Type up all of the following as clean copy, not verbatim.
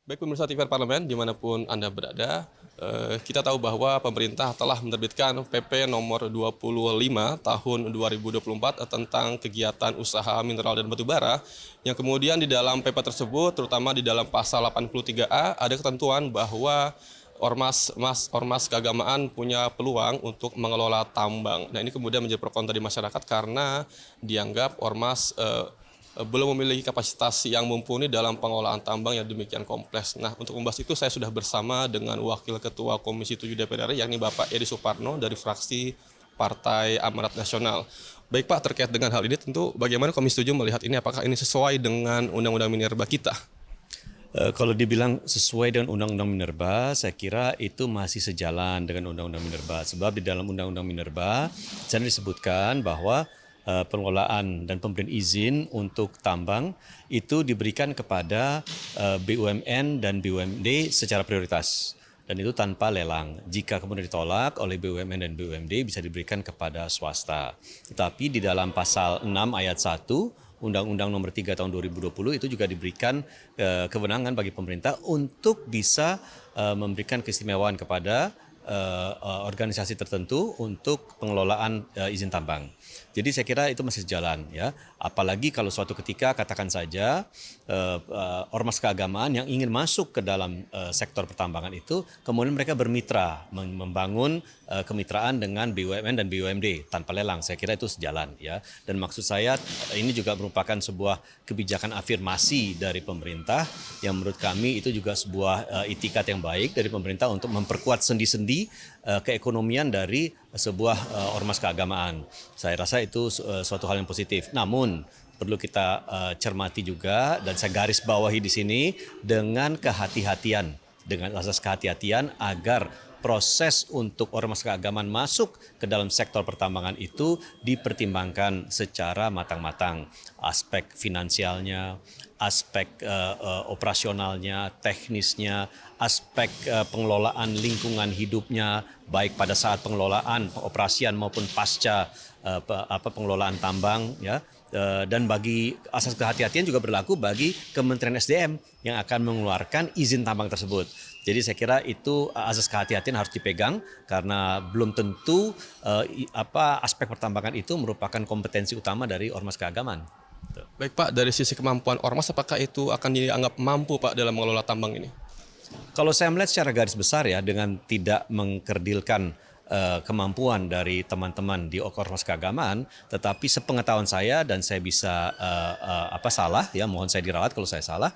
Baik pemirsa TV Parlemen dimanapun Anda berada, kita tahu bahwa pemerintah telah menerbitkan PP nomor 25 tahun 2024 tentang kegiatan usaha mineral dan batu bara, yang kemudian di dalam PP tersebut, terutama di dalam pasal 83A, ada ketentuan bahwa ormas keagamaan punya peluang untuk mengelola tambang. Nah, ini kemudian menjadi pro kontra di masyarakat karena dianggap ormas belum memiliki kapasitas yang mumpuni dalam pengelolaan tambang yang demikian kompleks. Nah, untuk membahas itu saya sudah bersama dengan Wakil Ketua Komisi 7 DPR RI, yakni Bapak Edi Suparno dari fraksi Partai Amanat Nasional. Baik Pak, terkait dengan hal ini tentu bagaimana Komisi 7 melihat ini, apakah ini sesuai dengan Undang-Undang Minerba kita? Kalau dibilang sesuai dengan Undang-Undang Minerba, saya kira itu masih sejalan dengan Undang-Undang Minerba. Sebab di dalam Undang-Undang Minerba, sana disebutkan bahwa pengelolaan dan pemberian izin untuk tambang itu diberikan kepada BUMN dan BUMD secara prioritas. Dan itu tanpa lelang. Jika kemudian ditolak oleh BUMN dan BUMD bisa diberikan kepada swasta. Tetapi di dalam pasal 6 ayat 1 Undang-Undang Nomor 3 Tahun 2020 itu juga diberikan kewenangan bagi pemerintah untuk bisa memberikan keistimewaan kepada organisasi tertentu untuk pengelolaan izin tambang. Jadi saya kira itu masih jalan ya. Apalagi kalau suatu ketika katakan saja ormas keagamaan yang ingin masuk ke dalam sektor pertambangan itu kemudian mereka bermitra membangun kemitraan dengan BUMN dan BUMD tanpa lelang. Saya kira itu sejalan ya. Dan maksud saya ini juga merupakan sebuah kebijakan afirmasi dari pemerintah yang menurut kami itu juga sebuah itikat yang baik dari pemerintah untuk memperkuat sendi-sendi keekonomian dari sebuah ormas keagamaan. Saya rasa itu suatu hal yang positif. Namun perlu kita cermati juga dan saya garis bawahi di sini dengan kehati-hatian, dengan asas kehati-hatian agar proses untuk ormas keagamaan masuk ke dalam sektor pertambangan itu dipertimbangkan secara matang-matang. Aspek finansialnya, aspek operasionalnya, teknisnya, aspek pengelolaan lingkungan hidupnya, baik pada saat pengelolaan, pengoperasian maupun pasca pengelolaan tambang ya. Dan bagi asas kehati-hatian juga berlaku bagi Kementerian SDM yang akan mengeluarkan izin tambang tersebut. Jadi saya kira itu asas kehati-hatian harus dipegang karena belum tentu aspek pertambangan itu merupakan kompetensi utama dari ormas keagamaan. Baik Pak, dari sisi kemampuan ormas, apakah itu akan dianggap mampu Pak dalam mengelola tambang ini? Kalau saya melihat secara garis besar ya dengan tidak mengkerdilkan kemampuan dari teman-teman di ormas keagamaan, tetapi sepengetahuan saya dan saya bisa salah ya, mohon saya dirawat kalau saya salah,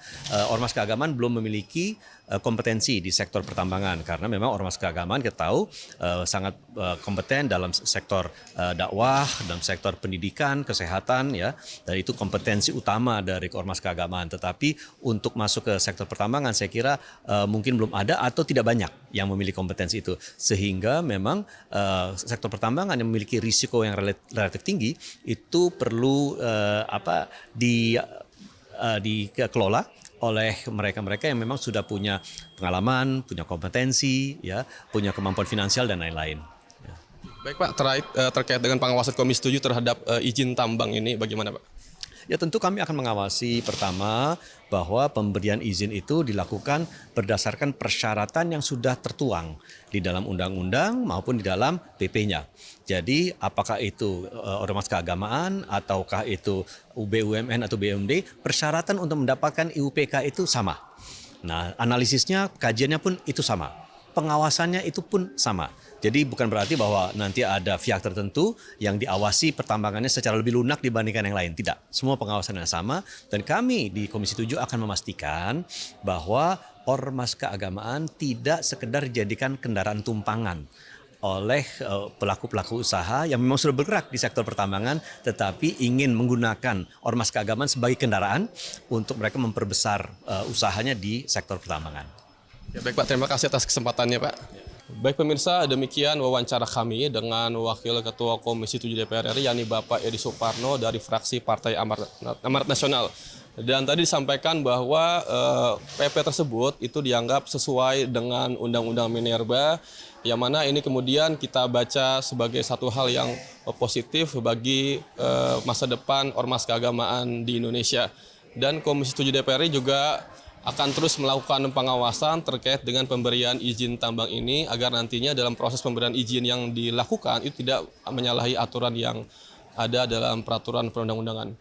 ormas keagamaan belum memiliki kompetensi di sektor pertambangan karena memang ormas keagamaan kita tahu sangat kompeten dalam sektor dakwah, dalam sektor pendidikan, kesehatan ya, dan itu kompetensi utama dari ormas keagamaan. Tetapi untuk masuk ke sektor pertambangan saya kira mungkin belum ada atau tidak banyak yang memiliki kompetensi itu, sehingga memang sektor pertambangan yang memiliki risiko yang relatif tinggi itu perlu dikelola oleh mereka-mereka yang memang sudah punya pengalaman, punya kompetensi, ya, punya kemampuan finansial dan lain-lain. Baik Pak, terkait dengan pengawasan Komisi 7 terhadap izin tambang ini bagaimana Pak? Ya tentu kami akan mengawasi pertama bahwa pemberian izin itu dilakukan berdasarkan persyaratan yang sudah tertuang di dalam undang-undang maupun di dalam PP-nya. Jadi apakah itu ormas keagamaan ataukah itu BUMN atau BUMD, persyaratan untuk mendapatkan IUPK itu sama. Nah, analisisnya, kajiannya pun itu sama. Pengawasannya itu pun sama. Jadi bukan berarti bahwa nanti ada pihak tertentu yang diawasi pertambangannya secara lebih lunak dibandingkan yang lain. Tidak, semua pengawasannya sama dan kami di Komisi 7 akan memastikan bahwa ormas keagamaan tidak sekedar dijadikan kendaraan tumpangan oleh pelaku-pelaku usaha yang memang sudah bergerak di sektor pertambangan tetapi ingin menggunakan ormas keagamaan sebagai kendaraan untuk mereka memperbesar usahanya di sektor pertambangan. Ya, baik Pak, terima kasih atas kesempatannya Pak. Baik pemirsa, demikian wawancara kami dengan Wakil Ketua Komisi 7 DPR RI, yakni Bapak Edi Suparno dari fraksi Partai Amanat Nasional. Dan tadi disampaikan bahwa PP tersebut itu dianggap sesuai dengan Undang-Undang Minerba, yang mana ini kemudian kita baca sebagai satu hal yang positif bagi masa depan ormas keagamaan di Indonesia. Dan Komisi 7 DPR RI juga akan terus melakukan pengawasan terkait dengan pemberian izin tambang ini agar nantinya dalam proses pemberian izin yang dilakukan itu tidak menyalahi aturan yang ada dalam peraturan perundang-undangan.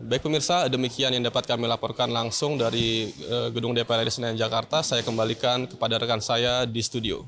Baik pemirsa, demikian yang dapat kami laporkan langsung dari Gedung DPR RI Senayan Jakarta. Saya kembalikan kepada rekan saya di studio.